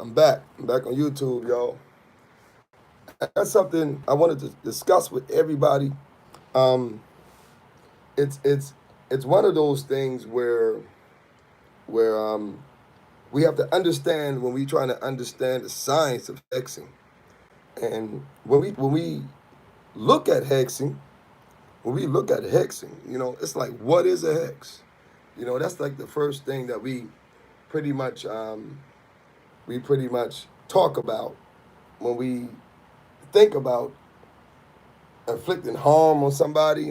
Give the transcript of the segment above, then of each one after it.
I'm back. I'm back on YouTube, y'all. That's something I wanted to discuss with everybody. Um, it's it's it's one of those things where we have to understand when we trying to understand the science of hexing. And when we look at hexing, when we look at hexing, it's like what is a hex? That's like the first thing that pretty much we pretty much talk about when we think about inflicting harm on somebody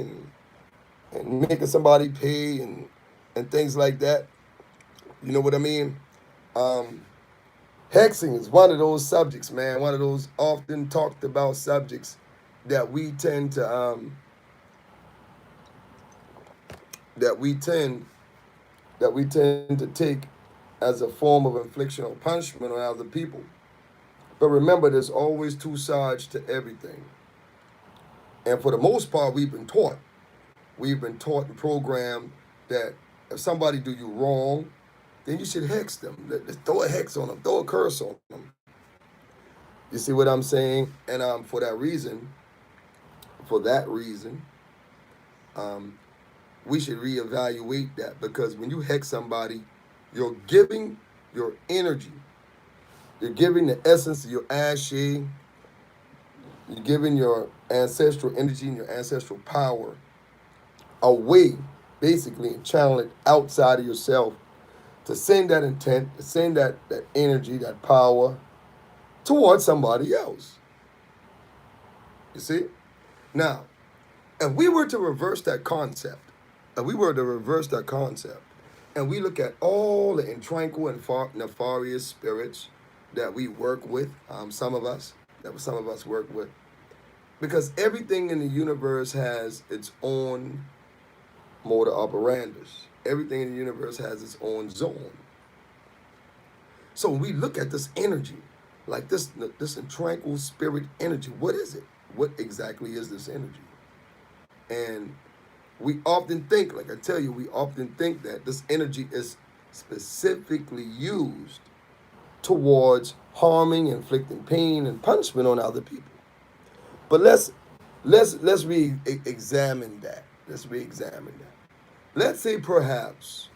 and making somebody pay and things like that. You know what I mean? Um, Hexing is one of those subjects, man. One of those often talked about subjects that we tend to that we tend that we tend to take as a form of infliction or punishment on other people. But remember, there's always two sides to everything. And for the most part, we've been taught and programmed that if somebody do you wrong, then you should hex them. Let's throw a hex on them, throw a curse on them. You see what I'm saying? And for that reason, um, we should reevaluate that because when you hex somebody, you're giving your energy, you're giving the essence of your ashe, you're giving your ancestral energy and your ancestral power away, basically, and channel it outside of yourself to send that intent, to send that energy, that power towards somebody else. You see? Now, if we were to reverse that concept, if we were to reverse that concept, and we look at all the tranquil and nefarious spirits that we work with, some of us work with, because everything in the universe has its own motor operandus. Everything in the universe has its own zone. So when we look at this energy, like this tranquil spirit energy, what is it? What exactly is this energy? And we often think, like I tell you, we often think that this energy is specifically used towards harming, inflicting pain and punishment on other people. But let's re-examine that. Let's re-examine that. Let's say perhaps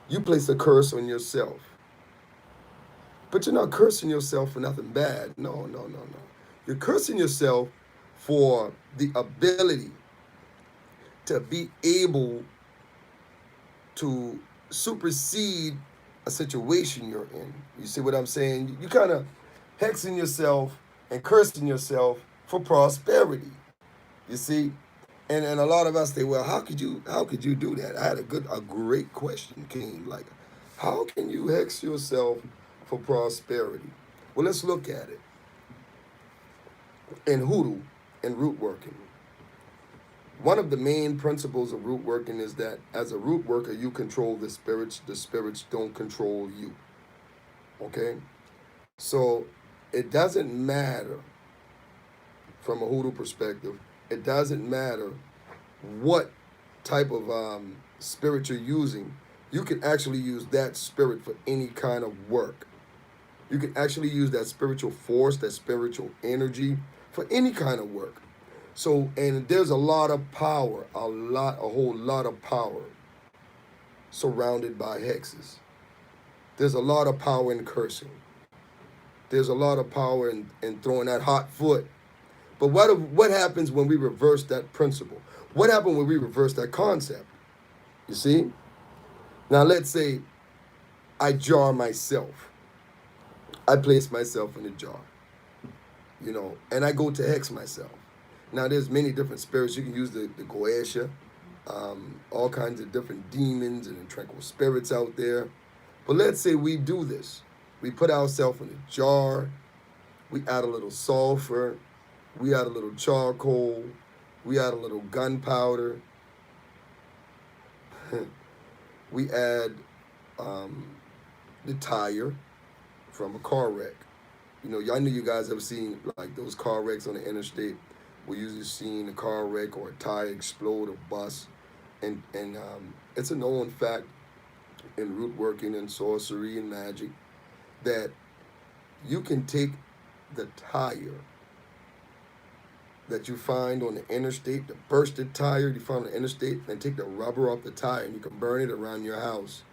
you place a curse on yourself, but you're not cursing yourself for nothing bad. No, no, no, no. You're cursing yourself for the ability to be able to supersede a situation you're in. You see what I'm saying? You kind of hexing yourself and cursing yourself for prosperity. You see? And a lot of us say, well, how could you do that? I had a great question came like, how can you hex yourself for prosperity? Well, let's look at it in hoodoo and root working. One of the main principles of root working is that as a root worker, you control the spirits don't control you. Okay? So it doesn't matter from a hoodoo perspective, it doesn't matter what type of spirit you're using. You can actually use that spirit for any kind of work. You can actually use that spiritual force, that spiritual energy for any kind of work. So, and there's a lot of power, a whole lot of power surrounded by hexes. There's a lot of power in cursing. There's a lot of power in throwing that hot foot. But what happens when we reverse that principle? What happens when we reverse that concept? You see? Now, let's say I jar myself. I place myself in a jar, and I go to hex myself. Now, there's many different spirits. You can use the Goetia, all kinds of different demons and tranquil spirits out there. But let's say we do this. We put ourselves in a jar. We add a little sulfur. We add a little charcoal. We add a little gunpowder. We add um, the tire from a car wreck. Y'all know you guys ever seen like those car wrecks on the interstate. We usually seen a car wreck or a tire explode or bust, and it's a known fact in root working and sorcery and magic that you can take the tire that you find on the interstate, the bursted tire you find on the interstate, and take the rubber off the tire and you can burn it around your house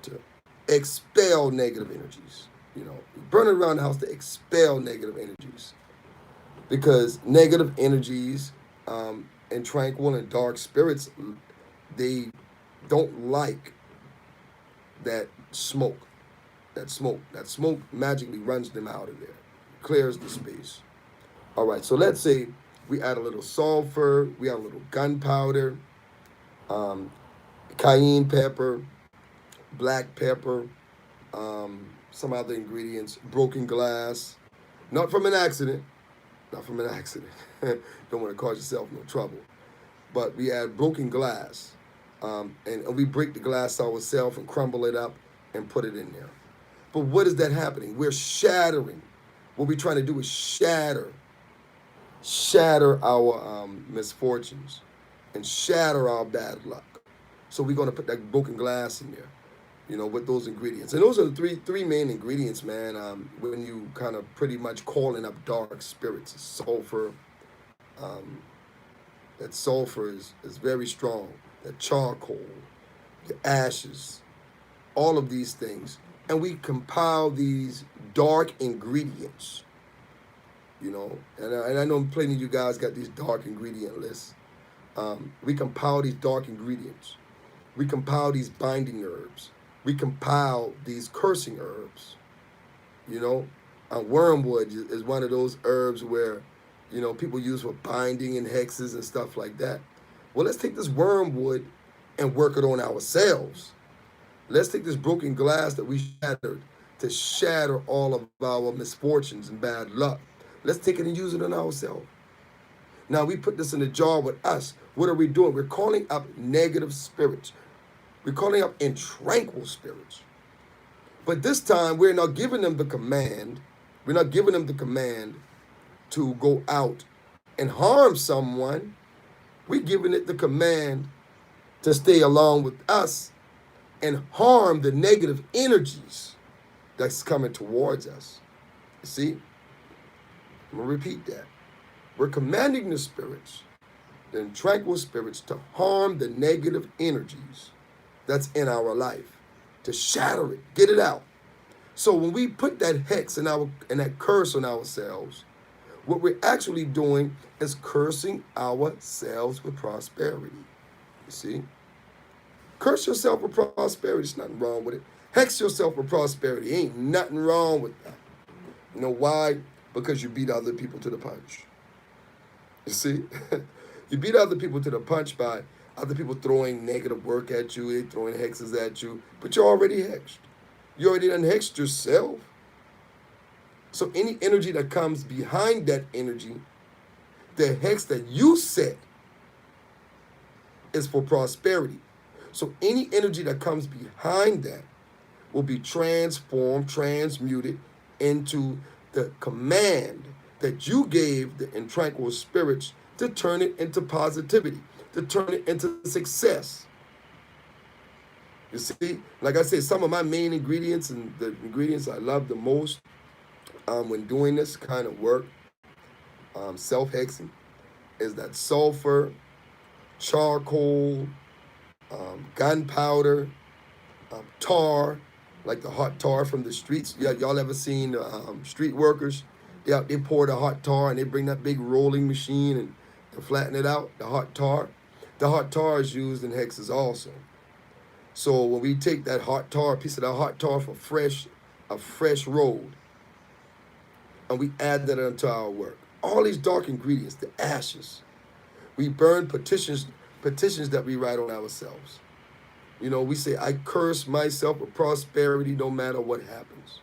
to expel negative energies. You know, burn it around the house to expel negative energies. Because negative energies and tranquil and dark spirits, they don't like that smoke. That smoke magically runs them out of there, clears the space. All right, so let's say we add a little sulfur, we add a little gunpowder, um, cayenne pepper, black pepper, some other ingredients, broken glass, not from an accident, not from an accident. Don't want to cause yourself no trouble. But we add broken glass, and we break the glass ourselves and crumble it up and put it in there. But what is that happening? We're shattering. What we're trying to do is shatter our misfortunes and shatter our bad luck. So we're going to put that broken glass in there, you know, with those ingredients. And those are the three main ingredients, man. When you kind of pretty much calling up dark spirits, sulfur. Um, that sulfur is very strong. That charcoal, the ashes, all of these things. And we compile these dark ingredients, you know. And I know plenty of you guys got these dark ingredient lists. We compile these dark ingredients. We compile these binding herbs. We compile these cursing herbs. You know, wormwood is one of those herbs where, you know, people use for binding and hexes and stuff like that. Well, let's take this wormwood and work it on ourselves. Let's take this broken glass that we shattered to shatter all of our misfortunes and bad luck. Let's take it and use it on ourselves. Now we put this in a jar with us. What are we doing? We're calling up negative spirits. We're calling up intranquil spirits. But this time we're not giving them the command. We're not giving them the command to go out and harm someone. We're giving it the command to stay along with us and harm the negative energies that's coming towards us. You see? I'm going to repeat that. We're commanding the spirits, the tranquil spirits, to harm the negative energies that's in our life, to shatter it, get it out. So when we put that hex and that curse on ourselves, what we're actually doing is cursing ourselves with prosperity. You see? Curse yourself with prosperity. There's nothing wrong with it. Hex yourself with prosperity. Ain't nothing wrong with that. You know why? Because you beat other people to the punch. You see? You beat other people to the punch by other people throwing negative work at you, they throwing hexes at you, but you're already hexed. You already done hexed yourself. So any energy that comes behind that energy, the hex that you set is for prosperity. So any energy that comes behind that will be transformed, transmuted into the command that you gave the intranquil spirits to turn it into positivity, to turn it into success. You see, like I said, some of my main ingredients and the ingredients I love the most when doing this kind of work, self-hexing, is that sulfur, charcoal, gunpowder, tar, like the hot tar from the streets. Y'all ever seen street workers? Yeah, they pour the hot tar and they bring that big rolling machine and flatten it out, the hot tar. The hot tar is used in hexes also. So when we take that hot tar, a piece of that hot tar for a fresh road, and we add that into our work. All these dark ingredients, the ashes, we burn petitions that we write on ourselves. You know, we say, I curse myself with prosperity no matter what happens.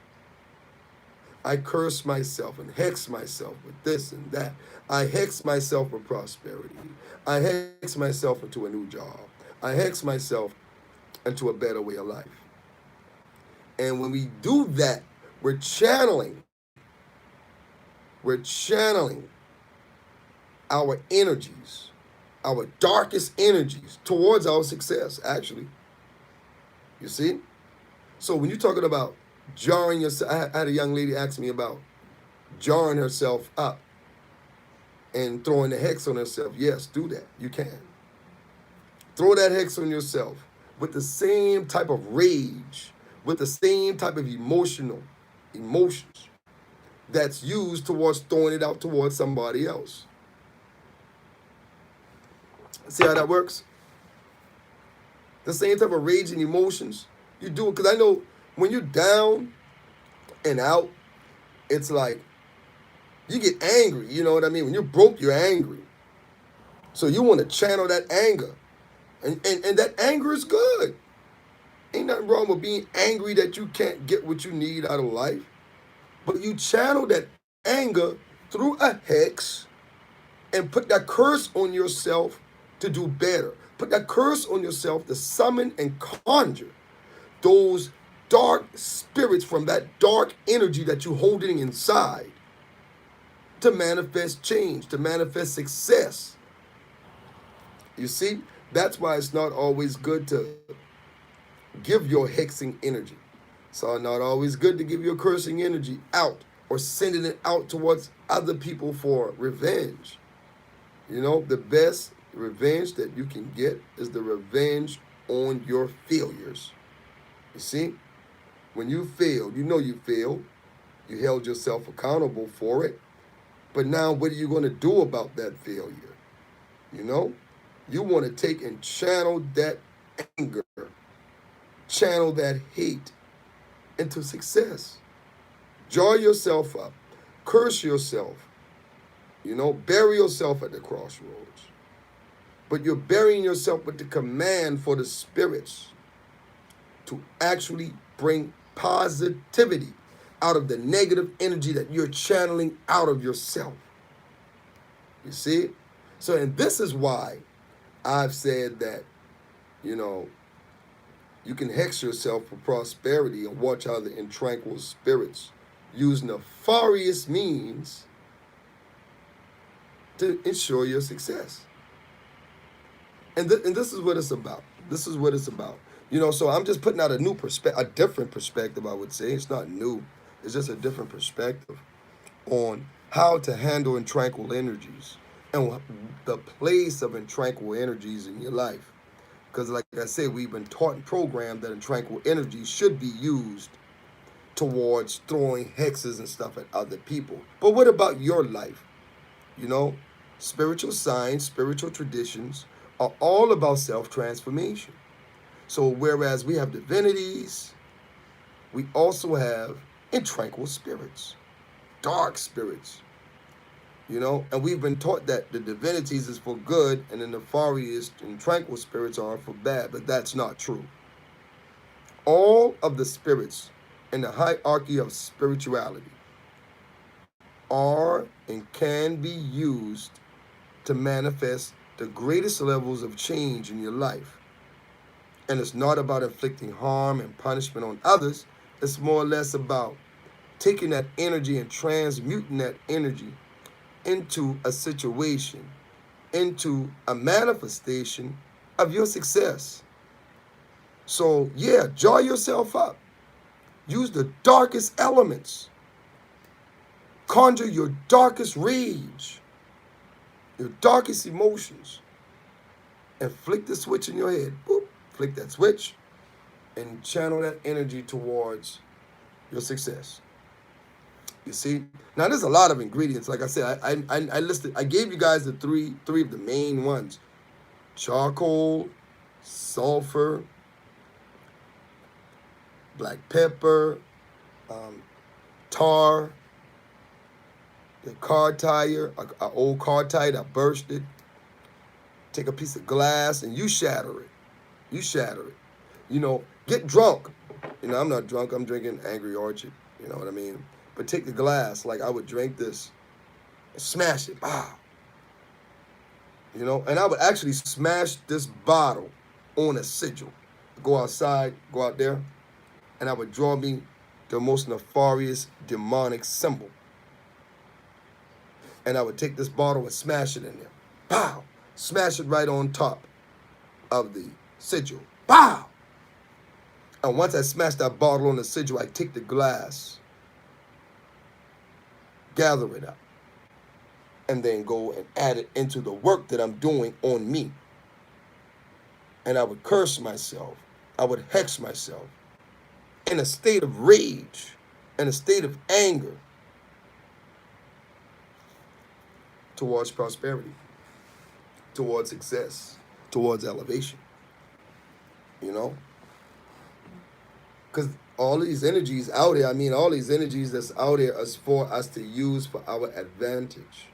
I curse myself and hex myself with this and that. I hex myself with prosperity. I hex myself into a new job. I hex myself into a better way of life. And when we do that, we're channeling our energies, our darkest energies towards our success, actually. You see? So when you're talking about jarring yourself. I had a young lady ask me about jarring herself up and throwing the hex on herself. Yes, do that. You can. Throw that hex on yourself with the same type of rage, with the same type of emotions that's used towards throwing it out towards somebody else. See how that works? The same type of rage and emotions you do it. Because I know when you're down and out, it's like you get angry. You know what I mean? When you're broke, you're angry. So you want to channel that anger. And that anger is good. Ain't nothing wrong with being angry that you can't get what you need out of life. But you channel that anger through a hex and put that curse on yourself to do better. Put that curse on yourself to summon and conjure those dark spirits from that dark energy that you're holding inside to manifest change, to manifest success. You see, that's why it's not always good to give your hexing energy. It's not always good to give your cursing energy out or sending it out towards other people for revenge. You know, the best revenge that you can get is the revenge on your failures. You see, when you failed, you know you failed. You held yourself accountable for it. But now what are you going to do about that failure? You know, you want to take and channel that anger, channel that hate into success. Jar yourself up, curse yourself, you know, bury yourself at the crossroads. But you're burying yourself with the command for the spirits to actually bring positivity out of the negative energy that you're channeling out of yourself. You see? So, and this is why I've said that, you know, you can hex yourself for prosperity and watch how the intranquil spirits use nefarious means to ensure your success. And this is what it's about. This is what it's about. You know, so I'm just putting out a different perspective, I would say. It's not new. It's just a different perspective on how to handle intranquil energies and the place of intranquil energies in your life. Because like I said, we've been taught and programmed that intranquil energies should be used towards throwing hexes and stuff at other people. But what about your life? You know, spiritual science, spiritual traditions are all about self-transformation. So whereas we have divinities, we also have intranquil spirits, dark spirits. You know, and we've been taught that the divinities is for good and the nefarious and tranquil spirits are for bad, but that's not true. All of the spirits in the hierarchy of spirituality are and can be used to manifest the greatest levels of change in your life. And it's not about inflicting harm and punishment on others. It's more or less about taking that energy and transmuting that energy into a situation, into a manifestation of your success. So yeah, jar yourself up. Use the darkest elements. Conjure your darkest rage, your darkest emotions, and flick the switch in your head. Boop, flick that switch and channel that energy towards your success. You see, now there's a lot of ingredients. Like I said, I listed. I gave you guys the three of the main ones: charcoal, sulfur, black pepper, tar, the car tire, an old car tire that bursted. Take a piece of glass and you shatter it. You shatter it. You know, get drunk. You know, I'm not drunk. I'm drinking Angry Orchard. You know what I mean? But take the glass, like I would drink this, and smash it, wow. You know, and I would actually smash this bottle on a sigil. Go outside, go out there, and I would draw me the most nefarious demonic symbol. And I would take this bottle and smash it in there. Pow! Smash it right on top of the sigil. Pow! And once I smash that bottle on the sigil, I take the glass, gather it up, and then go and add it into the work that I'm doing on me. And I would curse myself. I would hex myself in a state of rage, in a state of anger towards prosperity, towards success, towards elevation. You know? Because all these energies out there, I mean, all these energies that's out there is for us to use for our advantage,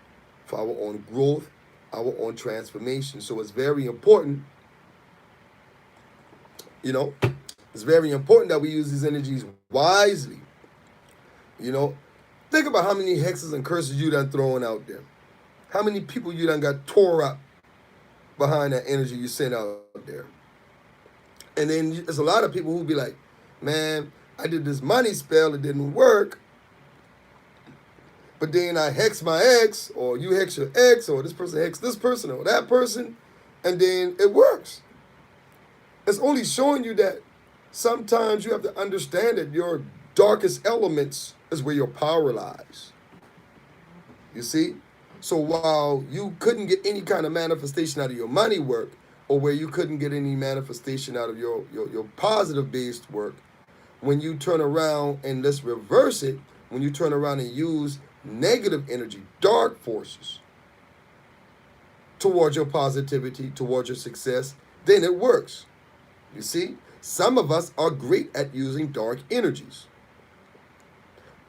for our own growth, our own transformation. So it's very important, you know, it's very important that we use these energies wisely. You know, think about how many hexes and curses you done throwing out there. How many people you done got tore up behind that energy you sent out there. And then there's a lot of people who be like, man, I did this money spell, it didn't work. But then I hex my ex, or you hex your ex, or this person hex this person, or that person, and then it works. It's only showing you that sometimes you have to understand that your darkest elements is where your power lies. You see? So while you couldn't get any kind of manifestation out of your money work, or where you couldn't get any manifestation out of your positive-based work, when you turn around and let's reverse it, when you turn around and use negative energy, dark forces, towards your positivity, towards your success, then it works. You see? Some of us are great at using dark energies.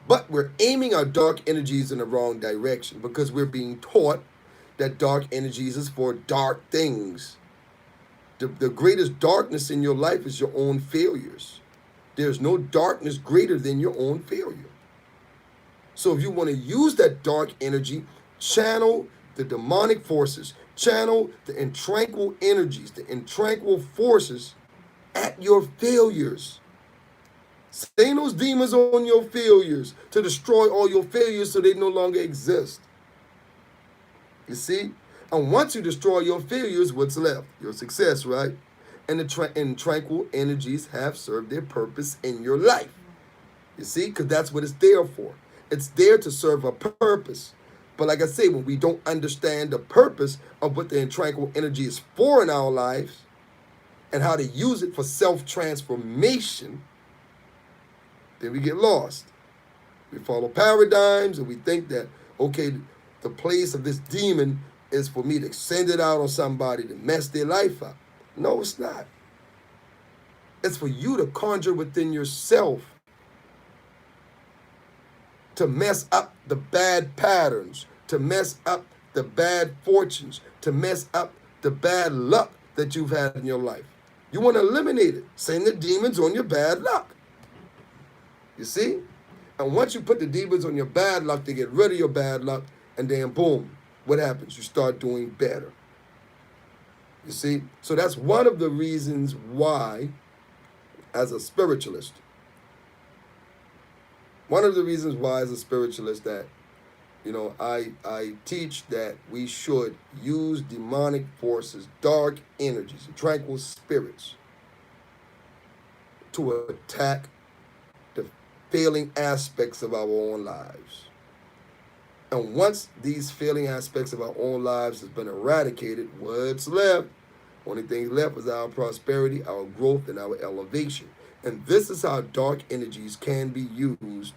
But we're aiming our dark energies in the wrong direction because we're being taught that dark energies is for dark things. The greatest darkness in your life is your own failures. There's no darkness greater than your own failure. So if you want to use that dark energy, channel the demonic forces, channel the intranquil energies, the intranquil forces at your failures. Send those demons on your failures to destroy all your failures so they no longer exist. You see? And once you destroy your failures, what's left? Your success, right? And the tranquil energies have served their purpose in your life. You see? Because that's what it's there for. It's there to serve a purpose. But like I say, when we don't understand the purpose of what the intranquil energy is for in our lives and how to use it for self-transformation, then we get lost. We follow paradigms and we think that, okay, the place of this demon is for me to send it out on somebody to mess their life up. No, it's not. It's for you to conjure within yourself to mess up the bad patterns, to mess up the bad fortunes, to mess up the bad luck that you've had in your life. You want to eliminate it. Send the demons on your bad luck. You see? And once you put the demons on your bad luck, they get rid of your bad luck, and then boom, what happens? You start doing better. You see? So that's one of the reasons why, as a spiritualist, that, you know, I teach that we should use demonic forces, dark energies, tranquil spirits to attack the failing aspects of our own lives. And once these failing aspects of our own lives has been eradicated, what's left? Only thing left is our prosperity, our growth, and our elevation. And this is how dark energies can be used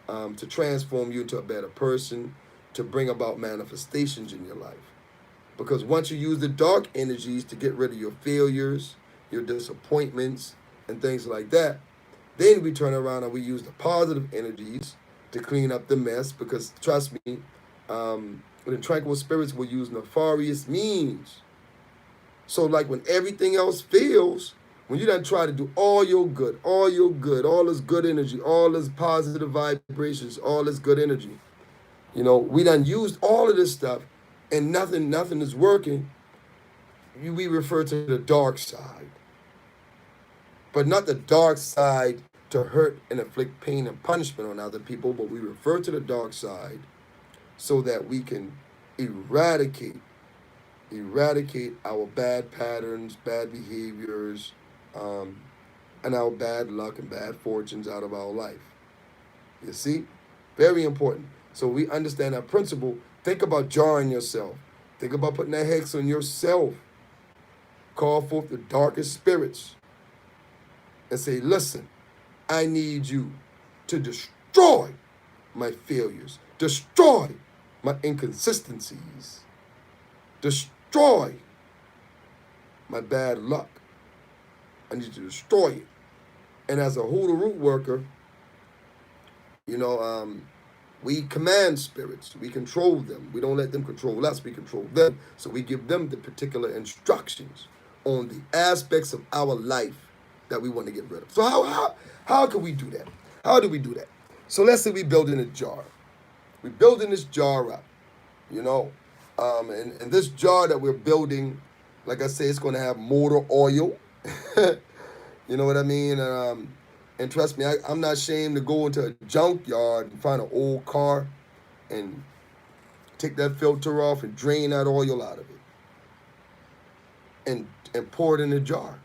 to transform you into a better person, to bring about manifestations in your life. Because once you use the dark energies to get rid of your failures, your disappointments, and things like that, then we turn around and we use the positive energies to clean up the mess. Because trust me, the tranquil spirits will use nefarious means. So like when everything else fails, when you done try to do all this good energy, all this positive vibrations, all this good energy, you know, we done used all of this stuff and nothing is working, we refer to the dark side. But not the dark side to hurt and inflict pain and punishment on other people, but we refer to the dark side so that we can eradicate our bad patterns, bad behaviors, and our bad luck and bad fortunes out of our life. You see? Very important. So we understand that principle. Think about jarring yourself. Think about putting that hex on yourself. Call forth the darkest spirits and say, listen, I need you to destroy my failures, destroy my inconsistencies, destroy my bad luck. I need you to destroy it. And as a hoodoo root worker, you know, we command spirits. We control them. We don't let them control us. We control them. So we give them the particular instructions on the aspects of our life that we want to get rid of. So how can we do that? How do we do that? So let's say we build in a jar. We building this jar up, you know, and this jar that we're building, like I say, it's going to have motor oil. You know what I mean? And trust me, I'm not ashamed to go into a junkyard and find an old car and take that filter off and drain that oil out of it and pour it in a jar.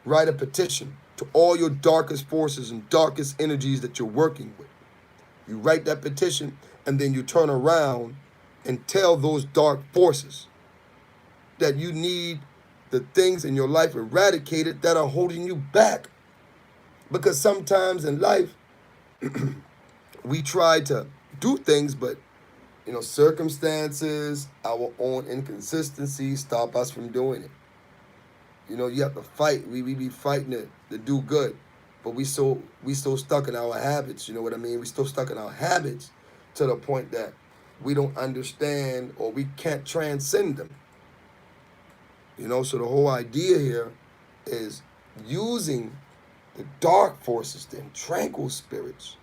Write a petition to all your darkest forces and darkest energies that you're working with. You write that petition and then you turn around and tell those dark forces that you need the things in your life eradicated that are holding you back. Because sometimes in life, we try to do things, but, you know, circumstances, our own inconsistencies stop us from doing it. You know, you have to fight. We be fighting to do good, but we so stuck in our habits. You know what I mean? We still stuck in our habits to the point that we don't understand or we can't transcend them. You know, so the whole idea here is using the dark forces, the tranquil spirits,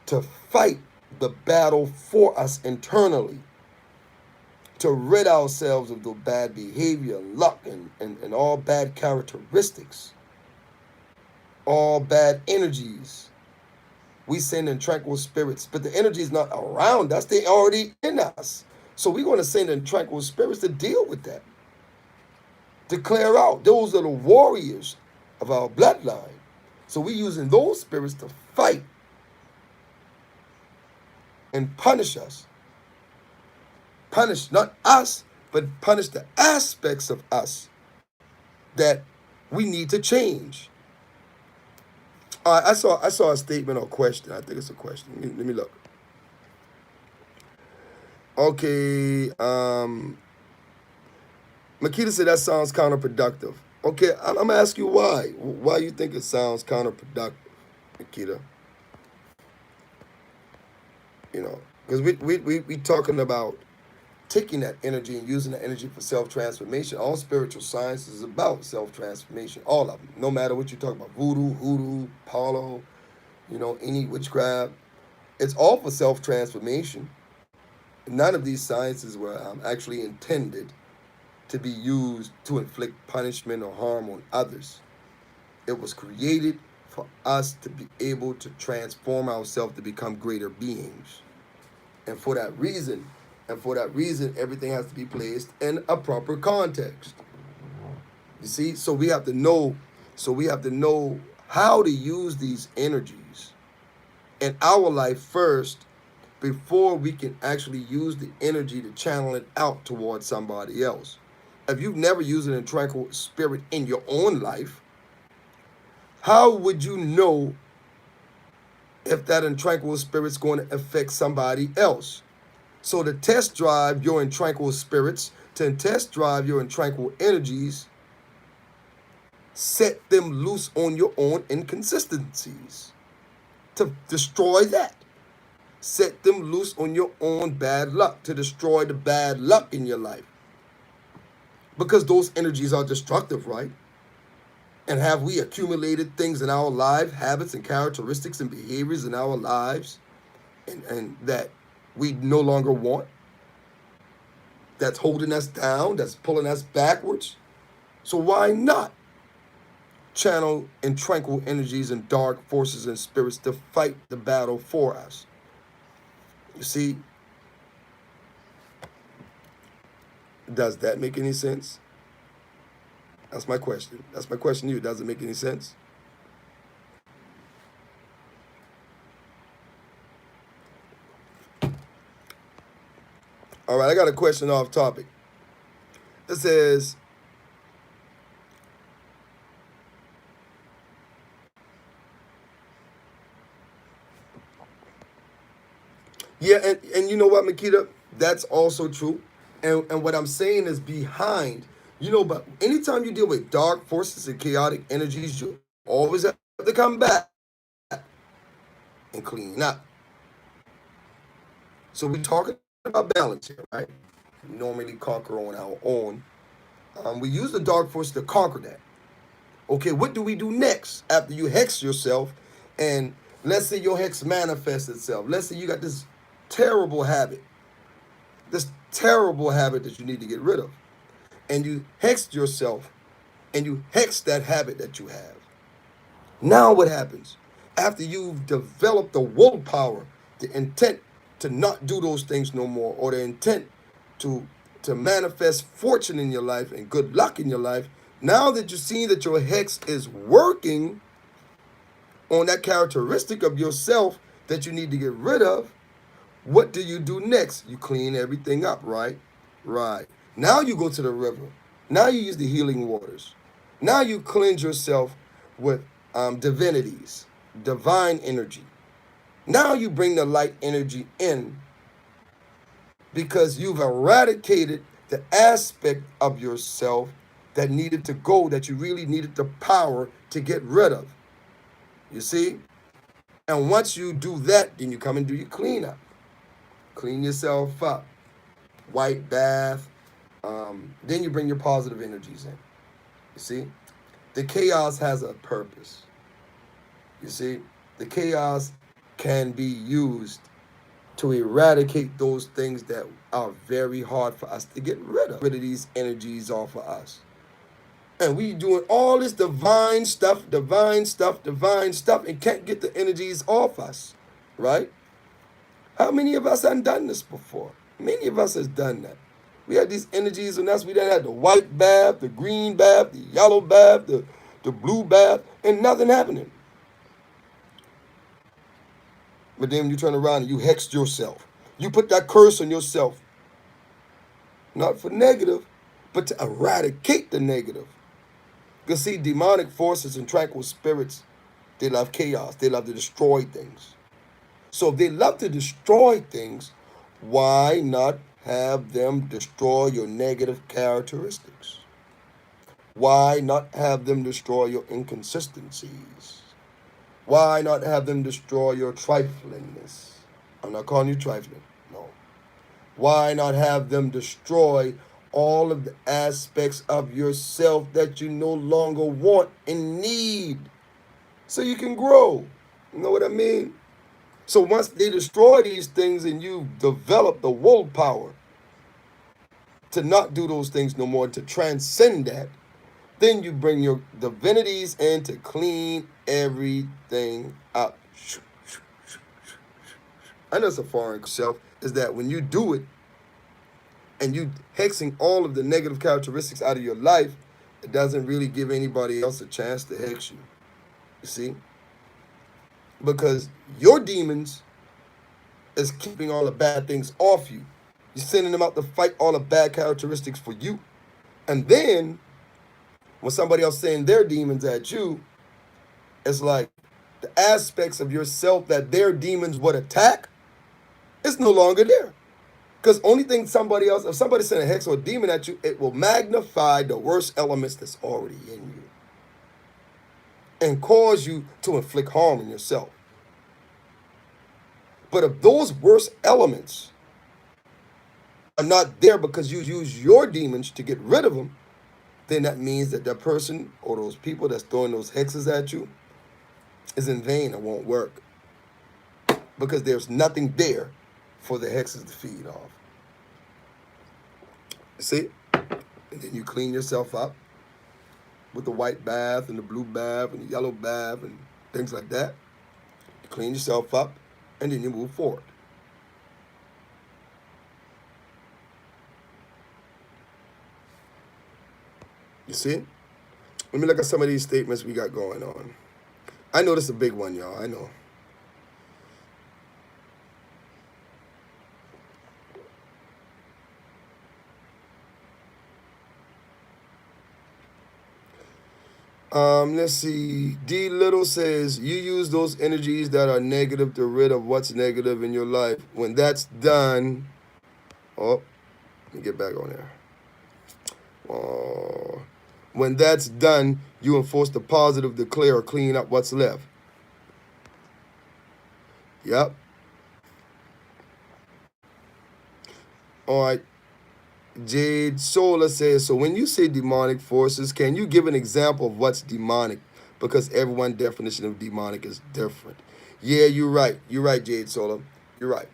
to fight the battle for us internally, to rid ourselves of the bad behavior, luck, and all bad characteristics, all bad energies. We send in tranquil spirits, but the energy is not around us. They already in us. So we're going to send in tranquil spirits to deal with that, to clear out. Those are the warriors of our bloodline. So we're using those spirits to fight and punish us. Punish not us, but punish the aspects of us that we need to change. I saw a statement or question. I think it's a question. Let me look. Okay. Makita said that sounds counterproductive. Okay, I'm gonna ask you why. Why you think it sounds counterproductive, Makita? You know, because we talking about taking that energy and using that energy for self-transformation. All spiritual science is about self-transformation. All of them. No matter what you talk about. Voodoo, hoodoo, Palo, you know, any witchcraft. It's all for self-transformation. None of these sciences were actually intended to be used to inflict punishment or harm on others. It was created for us to be able to transform ourselves to become greater beings. And for that reason, everything has to be placed in a proper context. You see, so we have to know how to use these energies in our life first before we can actually use the energy to channel it out towards somebody else. If you've never used an tranquil spirit in your own life, how would you know if that intranquil spirit's going to affect somebody else? So to test drive your intranquil spirits, to test drive your intranquil energies, set them loose on your own inconsistencies. To destroy that. Set them loose on your own bad luck, to destroy the bad luck in your life. Because those energies are destructive, right? And have we accumulated things in our life, habits and characteristics and behaviors in our lives, and that we no longer want? That's holding us down, that's pulling us backwards. So why not channel in tranquil energies and dark forces and spirits to fight the battle for us? You see, does that make any sense? That's my question. That's my question to you. Does it make any sense? All right, I got a question off topic. It says, yeah, and you know what, Makita? That's also true. And what I'm saying is behind, but anytime you deal with dark forces and chaotic energies, you always have to come back and clean up. So we're talking about balance here, right? We normally conquer on our own. We use the dark force to conquer that. Okay, what do we do next after you hex yourself? And let's say your hex manifests itself. Let's say you got this terrible habit that you need to get rid of. And you hexed yourself and you hex that habit that you have. Now what happens? After you've developed the willpower, the intent to not do those things no more, or the intent to to manifest fortune in your life and good luck in your life, now that you see that your hex is working on that characteristic of yourself that you need to get rid of, what do you do next? You clean everything up, right? Right. Now you go to the river. Now you use the healing waters. Now you cleanse yourself with divinities, divine energy. Now you bring the light energy in because you've eradicated the aspect of yourself that needed to go, that you really needed the power to get rid of. You see? And once you do that, then you come and do your cleanup. Clean yourself up. White bath. Then you bring your positive energies in. You see? The chaos has a purpose. You see? The chaos can be used to eradicate those things that are very hard for us to get rid of. Rid of these energies off of us. And we doing all this divine stuff, and can't get the energies off us. Right? How many of us have done this before? Many of us has done that. We had these energies on us. We done had the white bath, the green bath, the yellow bath, the blue bath, and nothing happening. But then you turn around and you hexed yourself. You put that curse on yourself. Not for negative, but to eradicate the negative. Because see, demonic forces and tranquil spirits, they love chaos. They love to destroy things. So if they love to destroy things, why not have them destroy your negative characteristics? Why not have them destroy your inconsistencies? Why not have them destroy your triflingness? I'm not calling you trifling, no. Why not have them destroy all of the aspects of yourself that you no longer want and need so you can grow? You know what I mean? So once they destroy these things and you develop the willpower to not do those things no more, to transcend that, then you bring your divinities in to clean everything up. I know it's a foreign self, is that when you do it and you hexing all of the negative characteristics out of your life, it doesn't really give anybody else a chance to hex you. You see? Because your demons is keeping all the bad things off you. You're sending them out to fight all the bad characteristics for you. And then when somebody else saying their demons at you, it's like the aspects of yourself that their demons would attack, it's no longer there. Because only thing somebody else, if somebody sent a hex or a demon at you, it will magnify the worst elements that's already in you and cause you to inflict harm on yourself. But if those worst elements are not there because you use your demons to get rid of them, then that means that that person or those people that's throwing those hexes at you is in vain and won't work. Because there's nothing there for the hexes to feed off. See? And then you clean yourself up with the white bath and the blue bath and the yellow bath and things like that. You clean yourself up and then you move forward. You see? Let me look at some of these statements we got going on. I know this is a big one, y'all. I know. Let's see. D Little says, you use those energies that are negative to rid of what's negative in your life. When that's done, oh, let me get back on there. Oh, when that's done, you enforce the positive to clear or clean up what's left. Yep. All right. Jade Sola says, so when you say demonic forces, can you give an example of what's demonic? Because everyone's definition of demonic is different. Yeah, you're right. You're right, Jade Sola. You're right.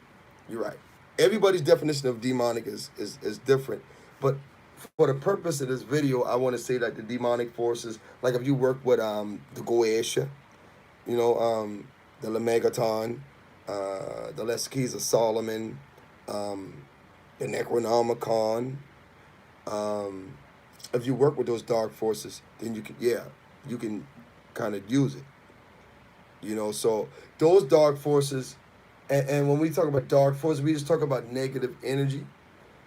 You're right. Everybody's definition of demonic is different. But for the purpose of this video, I want to say that the demonic forces, like if you work with the Goetia, you know, the Lemegaton, the Les Keys of Solomon, the Necronomicon. If you work with those dark forces, then you can kind of use it. You know, so those dark forces, and when we talk about dark forces, we just talk about negative energy.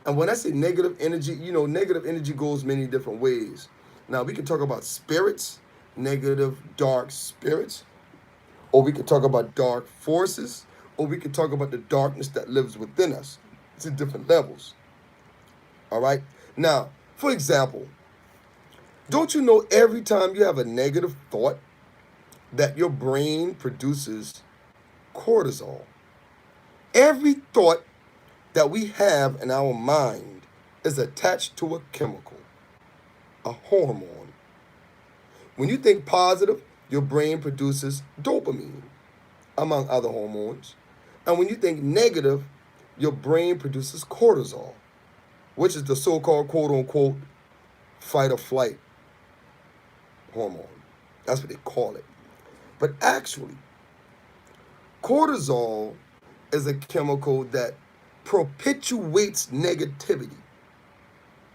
And when I say negative energy, you know, negative energy goes many different ways. Now, we can talk about spirits, negative, dark spirits, or we could talk about dark forces, or we could talk about the darkness that lives within us. It's at different levels. All right? Now, for example, don't you know every time you have a negative thought that your brain produces cortisol? Every thought that we have in our mind is attached to a chemical, a hormone. When you think positive, your brain produces dopamine, among other hormones. And when you think negative, your brain produces cortisol, which is the so-called quote-unquote fight or flight hormone. That's what they call it. But actually, cortisol is a chemical that perpetuates negativity.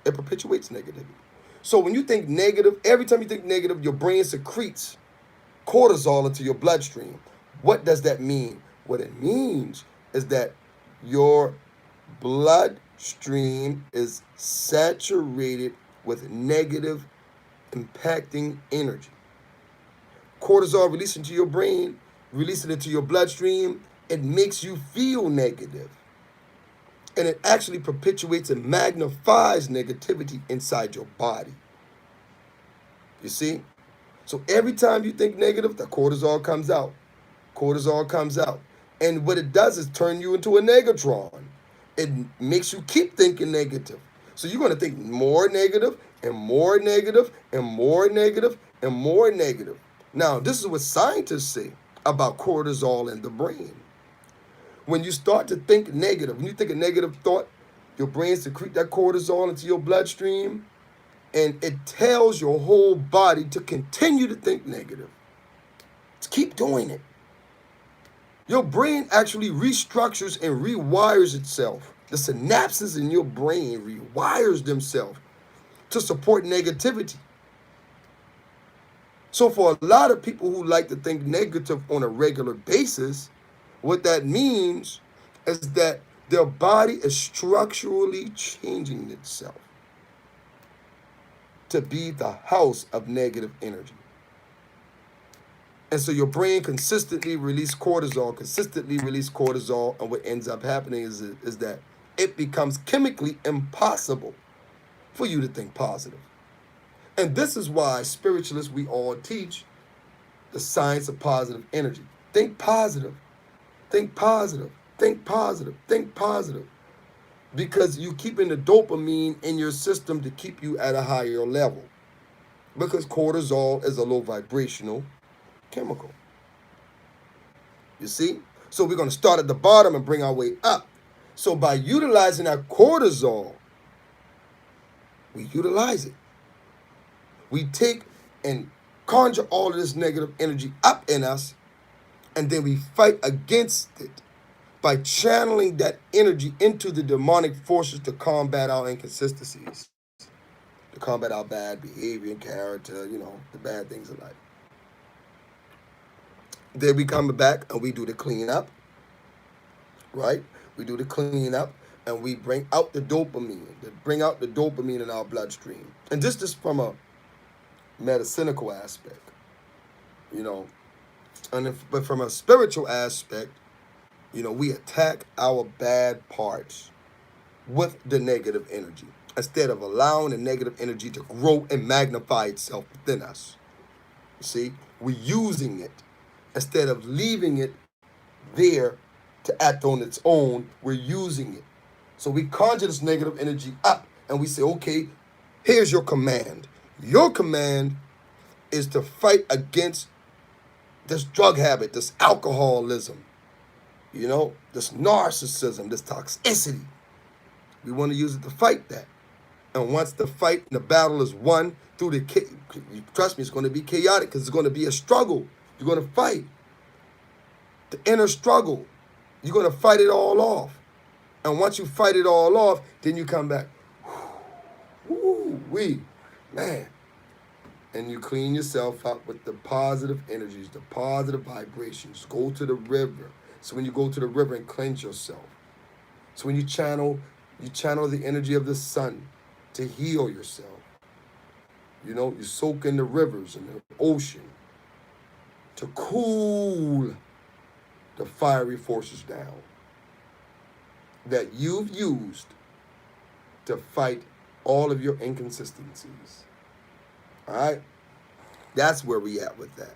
It perpetuates negativity. So when you think negative, every time you think negative, your brain secretes cortisol into your bloodstream. What does that mean? What it means is that your bloodstream is saturated with negative impacting energy. Cortisol released into your brain, releasing it into your bloodstream, it makes you feel negative. And it actually perpetuates and magnifies negativity inside your body. You see? So every time you think negative, the cortisol comes out. Cortisol comes out. And what it does is turn you into a negatron. It makes you keep thinking negative. So you're going to think more negative and more negative and more negative and more negative. Now, this is what scientists say about cortisol in the brain. When you start to think negative, when you think a negative thought, your brain secretes that cortisol into your bloodstream, and it tells your whole body to continue to think negative. To keep doing it. Your brain actually restructures and rewires itself. The synapses in your brain rewires themselves to support negativity. So for a lot of people who like to think negative on a regular basis, what that means is that their body is structurally changing itself to be the house of negative energy. And so your brain consistently releases cortisol, and what ends up happening is that it becomes chemically impossible for you to think positive. And this is why spiritualists, we all teach the science of positive energy. Think positive. Think positive. Think positive. Think positive. Because you're keeping the dopamine in your system to keep you at a higher level. Because cortisol is a low vibrational chemical. You see? So we're going to start at the bottom and bring our way up. So by utilizing our cortisol, we utilize it. We take and conjure all of this negative energy up in us, and then we fight against it by channeling that energy into the demonic forces to combat our inconsistencies. to combat our bad behavior and character, the bad things in life. Then we come back and we do the cleanup, right? We do the cleanup and we bring out the dopamine, bring out the dopamine in our bloodstream. And this is from a metaphysical aspect, you know. But from a spiritual aspect, we attack our bad parts with the negative energy instead of allowing the negative energy to grow and magnify itself within us. You see, we're using it instead of leaving it there to act on its own. We're using it. So we conjure this negative energy up and we say, okay, here's your command. Your command is to fight against this drug habit, this alcoholism, this narcissism, this toxicity. We want to use it to fight that. And once the fight and the battle is won through trust me, it's going to be chaotic because it's going to be a struggle. You're going to fight. The inner struggle. You're going to fight it all off. And once you fight it all off, then you come back. Man. And you clean yourself up with the positive energies, the positive vibrations. Go to the river. So when you go to the river and cleanse yourself. So when you channel the energy of the sun to heal yourself. You soak in the rivers and the ocean to cool the fiery forces down that you've used to fight all of your inconsistencies. All right? That's where we at with that.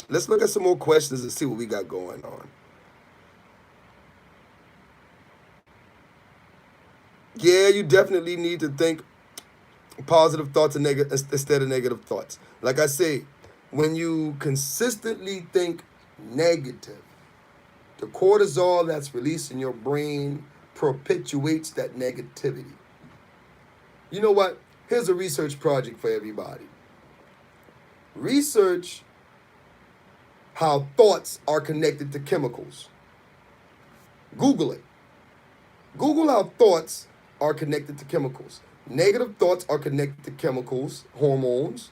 Let's look at some more questions and see what we got going on. Yeah, you definitely need to think positive thoughts and instead of negative thoughts. Like I say, when you consistently think negative, the cortisol that's released in your brain perpetuates that negativity. You know what? Here's a research project for everybody. Research how thoughts are connected to chemicals. Google it. Google how thoughts are connected to chemicals. Negative thoughts are connected to chemicals, hormones,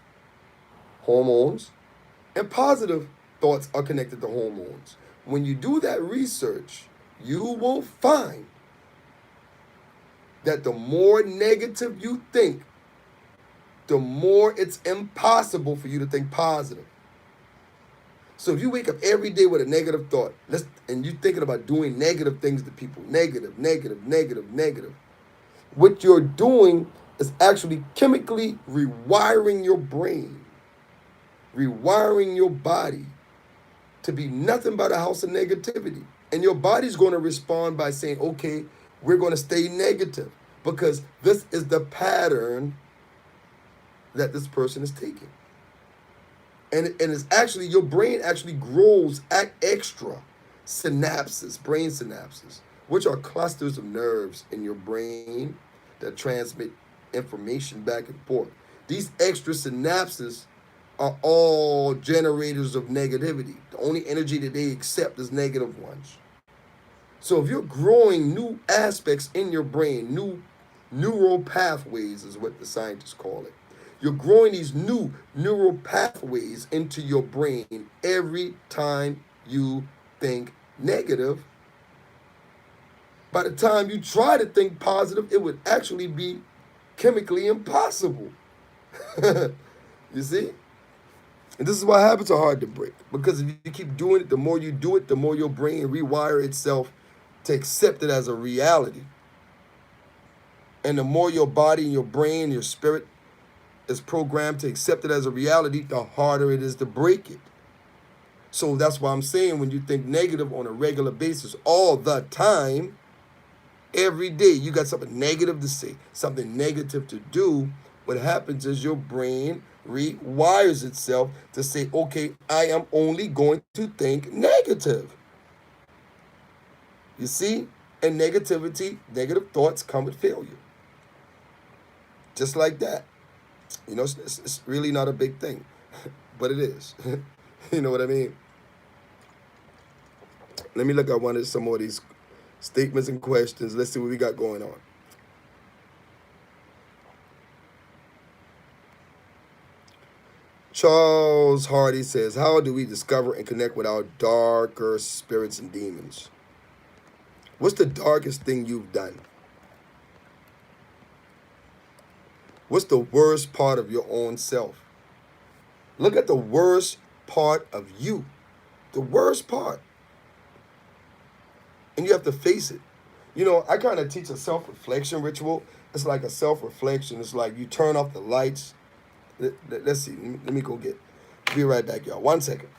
and positive thoughts are connected to hormones. When you do that research, you will find that the more negative you think, the more it's impossible for you to think positive. So if you wake up every day with a negative thought, and you're thinking about doing negative things to people, negative, what you're doing is actually chemically rewiring your brain, rewiring your body to be nothing but a house of negativity. And your body's going to respond by saying, okay, we're going to stay negative because this is the pattern that this person is taking. And it's actually, your brain actually grows extra synapses, brain synapses, which are clusters of nerves in your brain that transmit information back and forth. These extra synapses are all generators of negativity. The only energy that they accept is negative ones. So if you're growing new aspects in your brain, new neural pathways is what the scientists call it. You're growing these new neural pathways into your brain every time you think negative. By the time you try to think positive, it would actually be chemically impossible. You see? And this is why habits are hard to break. Because if you keep doing it, the more you do it, the more your brain rewire itself to accept it as a reality. And the more your body and your brain, your spirit is programmed to accept it as a reality, the harder it is to break it. So that's why I'm saying when you think negative on a regular basis all the time, every day you got something negative to say, something negative to do, what happens is your brain rewires itself to say, okay, I am only going to think negative. You see? And negativity, negative thoughts come with failure. Just like that. It's really not a big thing, but it is. You know what I mean? Let me look at some more of these statements and questions. Let's see what we got going on. Charles Hardy says, how do we discover and connect with our darker spirits and demons? What's the darkest thing you've done? What's the worst part of your own self? Look at the worst part of you. The worst part. And you have to face it. You know, I kind of teach a self-reflection ritual. It's like a self-reflection. It's like you turn off the lights. Let's see. Let me go get. Be right back, y'all. 1 second.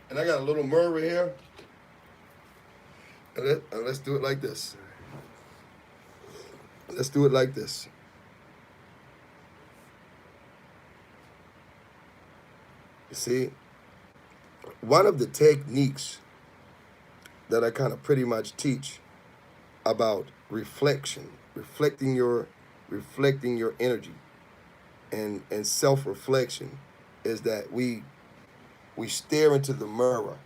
And I got a little mirror here. And let's do it like this. Let's do it like this. You see, one of the techniques that I kind of pretty much teach about reflection, reflecting your energy and self-reflection is that we stare into the mirror.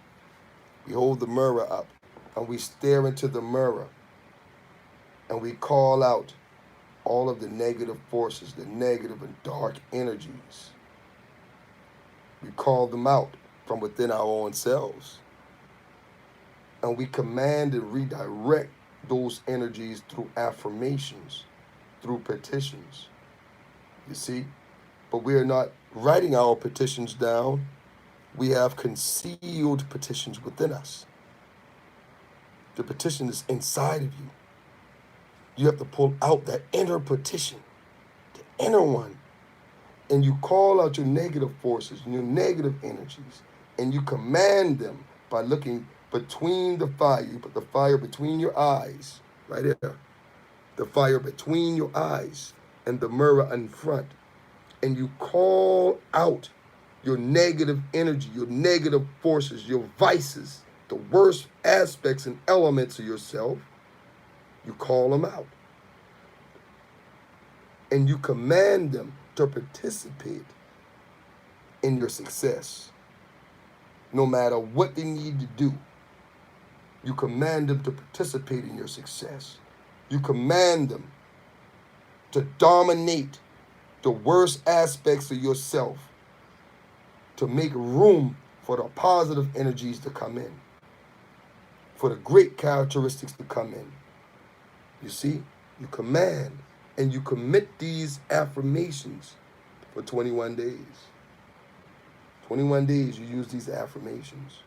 We hold the mirror up and we stare into the mirror and we call out all of the negative forces, the negative and dark energies. We call them out from within our own selves. And we command and redirect those energies through affirmations, through petitions. You see? But we are not writing our petitions down. We have concealed petitions within us. The petition is inside of you. You have to pull out that inner petition, the inner one. And you call out your negative forces and your negative energies. And you command them by looking between the fire. You put the fire between your eyes, right there. The fire between your eyes and the mirror in front. And you call out your negative energy, your negative forces, your vices, the worst aspects and elements of yourself. You call them out. And you command them to participate in your success. No matter what they need to do, you command them to participate in your success. You command them to dominate the worst aspects of yourself, to make room for the positive energies to come in, for the great characteristics to come in. You see, you command and you commit these affirmations for 21 days. 21 days you use these affirmations.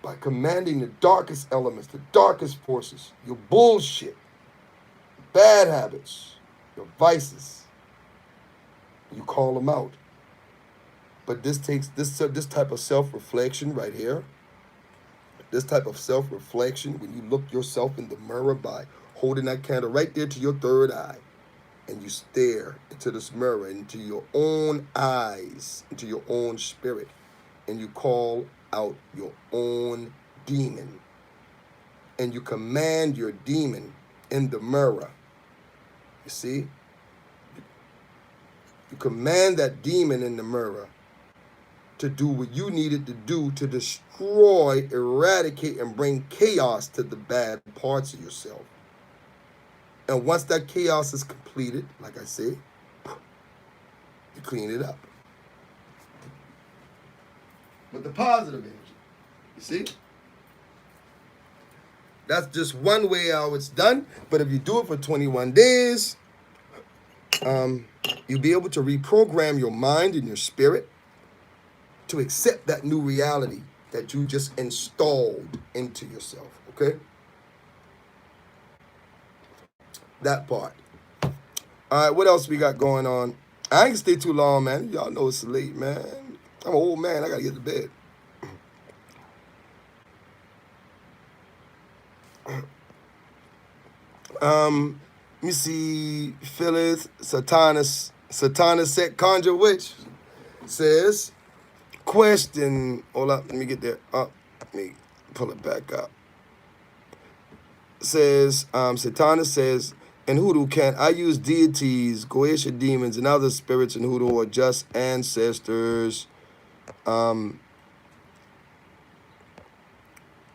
By commanding the darkest elements, the darkest forces, your bullshit, bad habits, your vices, you call them out. But this takes this type of self-reflection right here. This type of self-reflection, when you look yourself in the mirror by holding that candle right there to your third eye, and you stare into this mirror, into your own eyes, into your own spirit, and you call out your own demon, and you command your demon in the mirror. You see? You command that demon in the mirror to do what you needed to do to destroy, eradicate, and bring chaos to the bad parts of yourself. And once that chaos is completed, like I said, you clean it up. With the positive energy. You see? That's just one way how it's done. But if you do it for 21 days, you'll be able to reprogram your mind and your spirit to accept that new reality that you just installed into yourself, okay? That part. All right, what else we got going on? I ain't stay too long, man. Y'all know it's late, man. I'm an old man. I got to get to bed. Let me see. Phyllis, Satanus Set Conjure Witch says, question. Hold up, let me get there. Let me pull it back up. says, Satana says, in hoodoo, can I use deities, Goetia demons, and other spirits in hoodoo or just ancestors? Well,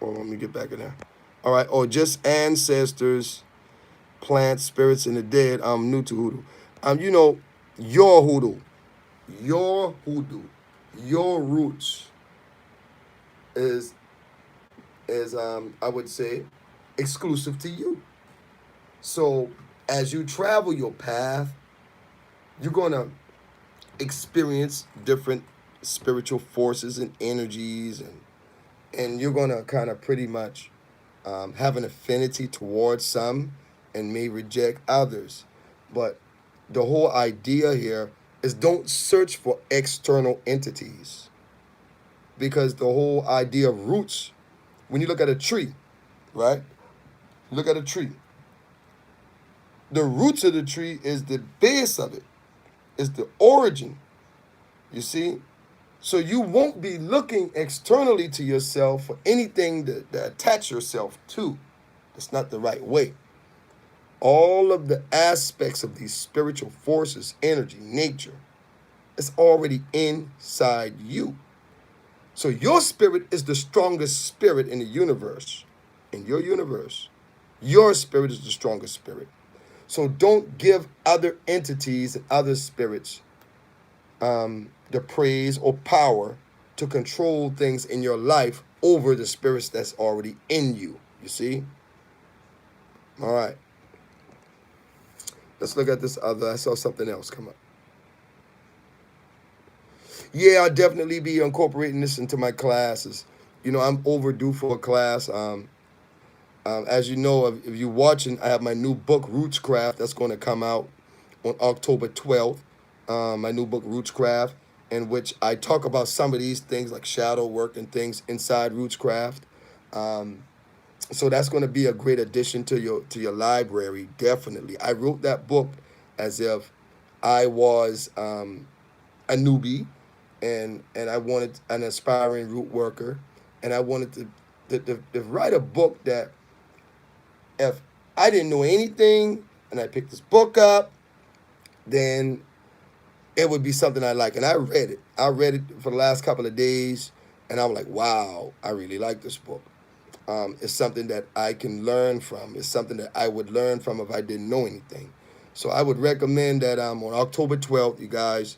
let me get back in there. All right, or just ancestors, plants, spirits, and the dead. I'm new to hoodoo. You know, your hoodoo, your hoodoo, your roots is I would say exclusive to you. So as you travel your path, you're gonna experience different spiritual forces and energies, and you're gonna kind of pretty much have an affinity towards some and may reject others. But the whole idea here is don't search for external entities, because the whole idea of roots, when you look at a tree, right? Look at a tree. The roots of the tree is the base of it, is the origin. You see? So you won't be looking externally to yourself for anything to attach yourself to. That's not the right way. All of the aspects of these spiritual forces, energy, nature, it's already inside you. So your spirit is the strongest spirit in the universe. In your universe, your spirit is the strongest spirit. So don't give other entities and other spirits the praise or power to control things in your life over the spirits that's already in you. You see? All right. Let's look at this other. I saw something else come up. Yeah, I'll definitely be incorporating this into my classes. You know, I'm overdue for a class. As you know, if you're watching, I have my new book, Rootscraft, that's going to come out on October 12th. My new book, Rootscraft, in which I talk about some of these things like shadow work and things inside Rootscraft. So that's going to be a great addition to your library, definitely. I wrote that book as if I was a newbie, and I wanted an aspiring root worker, and I wanted to write a book that if I didn't know anything and I picked this book up, then it would be something I like. And I read it. I read it for the last couple of days, and I was like, wow, I really like this book. It's something that I can learn from. It's something that I would learn from if I didn't know anything. So I would recommend that on October 12th, you guys,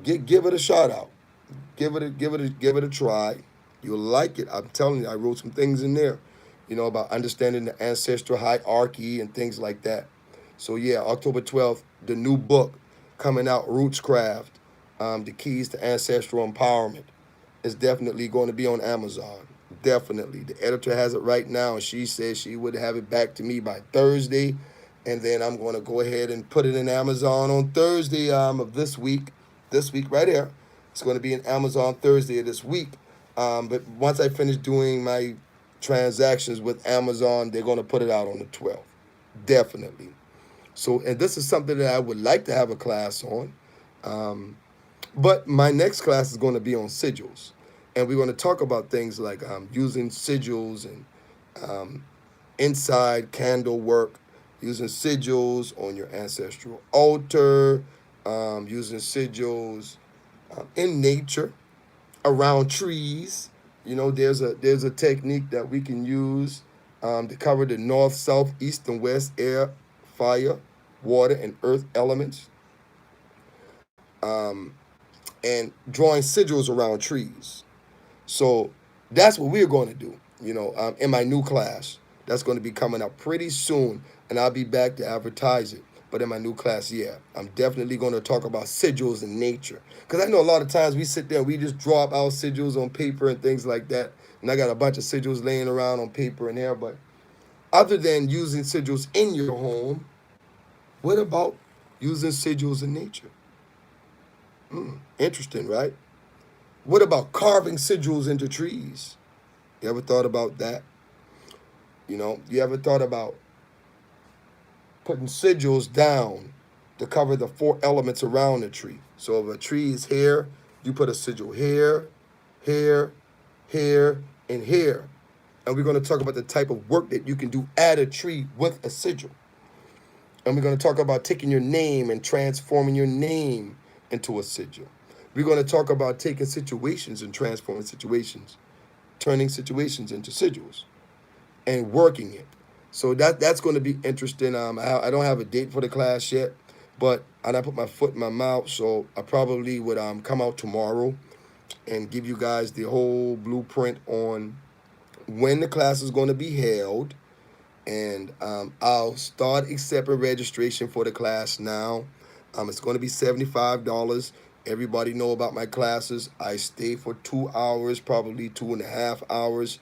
give it a shout out. Give it a try. You'll like it. I'm telling you, I wrote some things in there, about understanding the ancestral hierarchy and things like that. So yeah, October 12th, the new book coming out, Rootscraft, the keys to ancestral empowerment, is definitely going to be on Amazon. Definitely. The editor has it right now, and she says she would have it back to me by Thursday. And then I'm going to go ahead and put it in Amazon on Thursday of this week. This week right here. It's going to be in Amazon Thursday of this week. But once I finish doing my transactions with Amazon, they're going to put it out on the 12th. Definitely. So, and this is something that I would like to have a class on. But my next class is going to be on sigils. And we're going to talk about things like using sigils and inside candle work, using sigils on your ancestral altar, using sigils in nature, around trees. There's a technique that we can use to cover the north, south, east, and west air, fire, water, and earth elements, and drawing sigils around trees. So that's what we're going to do, in my new class. That's going to be coming up pretty soon, and I'll be back to advertise it. But in my new class, yeah, I'm definitely going to talk about sigils in nature. Because I know a lot of times we sit there and we just draw up our sigils on paper and things like that. And I got a bunch of sigils laying around on paper and there. But other than using sigils in your home, what about using sigils in nature? Interesting, right? What about carving sigils into trees? You ever thought about that? You ever thought about putting sigils down to cover the 4 elements around the tree? So if a tree is here, you put a sigil here, here, here, and here. And we're going to talk about the type of work that you can do at a tree with a sigil. And we're going to talk about taking your name and transforming your name into a sigil. We're going to talk about taking situations and transforming situations, turning situations into sigils, and working it. So that's going to be interesting. I don't have a date for the class yet, but I put my foot in my mouth, so I probably would come out tomorrow and give you guys the whole blueprint on when the class is going to be held. And I'll start accepting registration for the class now. It's going to be $75. Everybody know about my classes. I stay for 2 hours, probably 2.5 hours.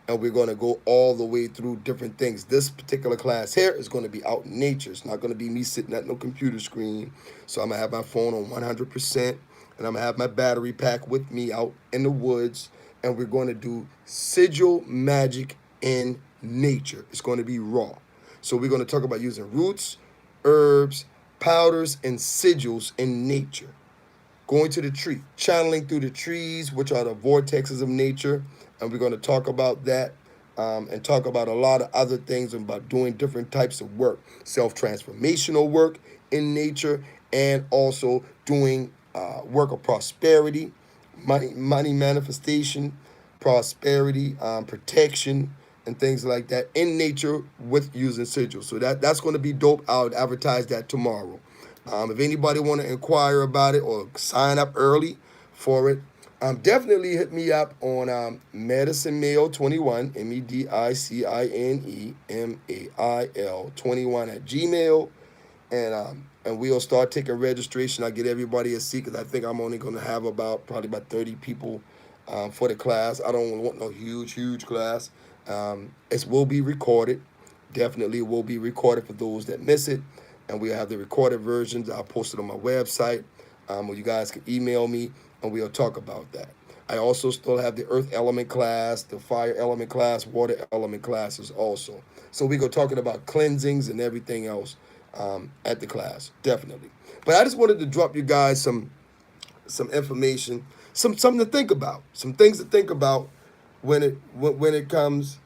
And we're going to go all the way through different things. This particular class here is going to be out in nature. It's not going to be me sitting at no computer screen. So I'm going to have my phone on 100%, and I'm going to have my battery pack with me out in the woods, and we're going to do sigil magic in nature. It's going to be raw. So we're going to talk about using roots, herbs, powders, and sigils in nature. Going to the tree, channeling through the trees, which are the vortexes of nature. And we're going to talk about that and talk about a lot of other things about doing different types of work, self-transformational work in nature, and also doing work of prosperity, money manifestation, prosperity, protection, and things like that in nature with using sigils. So that's going to be dope. I'll advertise that tomorrow. If anybody want to inquire about it or sign up early for it, definitely hit me up on Medicine Mail 21, MEDICINEMAIL 21 at Gmail, and we'll start taking registration. I'll get everybody a seat because I think I'm only going to have probably about 30 people for the class. I don't want no huge class. It will be recorded. Definitely will be recorded for those that miss it. And we'll have the recorded versions. I'll post it on my website, where you guys can email me, and we'll talk about that. I also still have the earth element class, the fire element class, water element classes also. So we go talking about cleansings and everything else at the class, definitely. But I just wanted to drop you guys some information, something to think about, some things to think about when it comes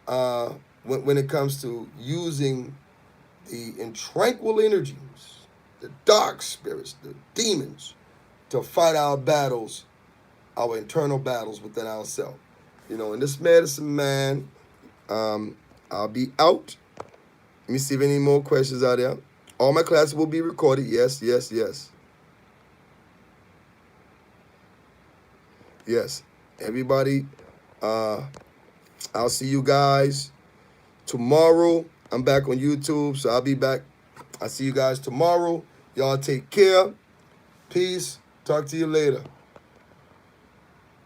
to using the intranquil energies, the dark spirits, the demons, to fight our battles, our internal battles within ourselves. In this medicine, man, I'll be out. Let me see if any more questions are there. All my classes will be recorded. Yes. Yes. Everybody, I'll see you guys tomorrow. I'm back on YouTube, so I'll be back. I'll see you guys tomorrow. Y'all take care. Peace. Talk to you later.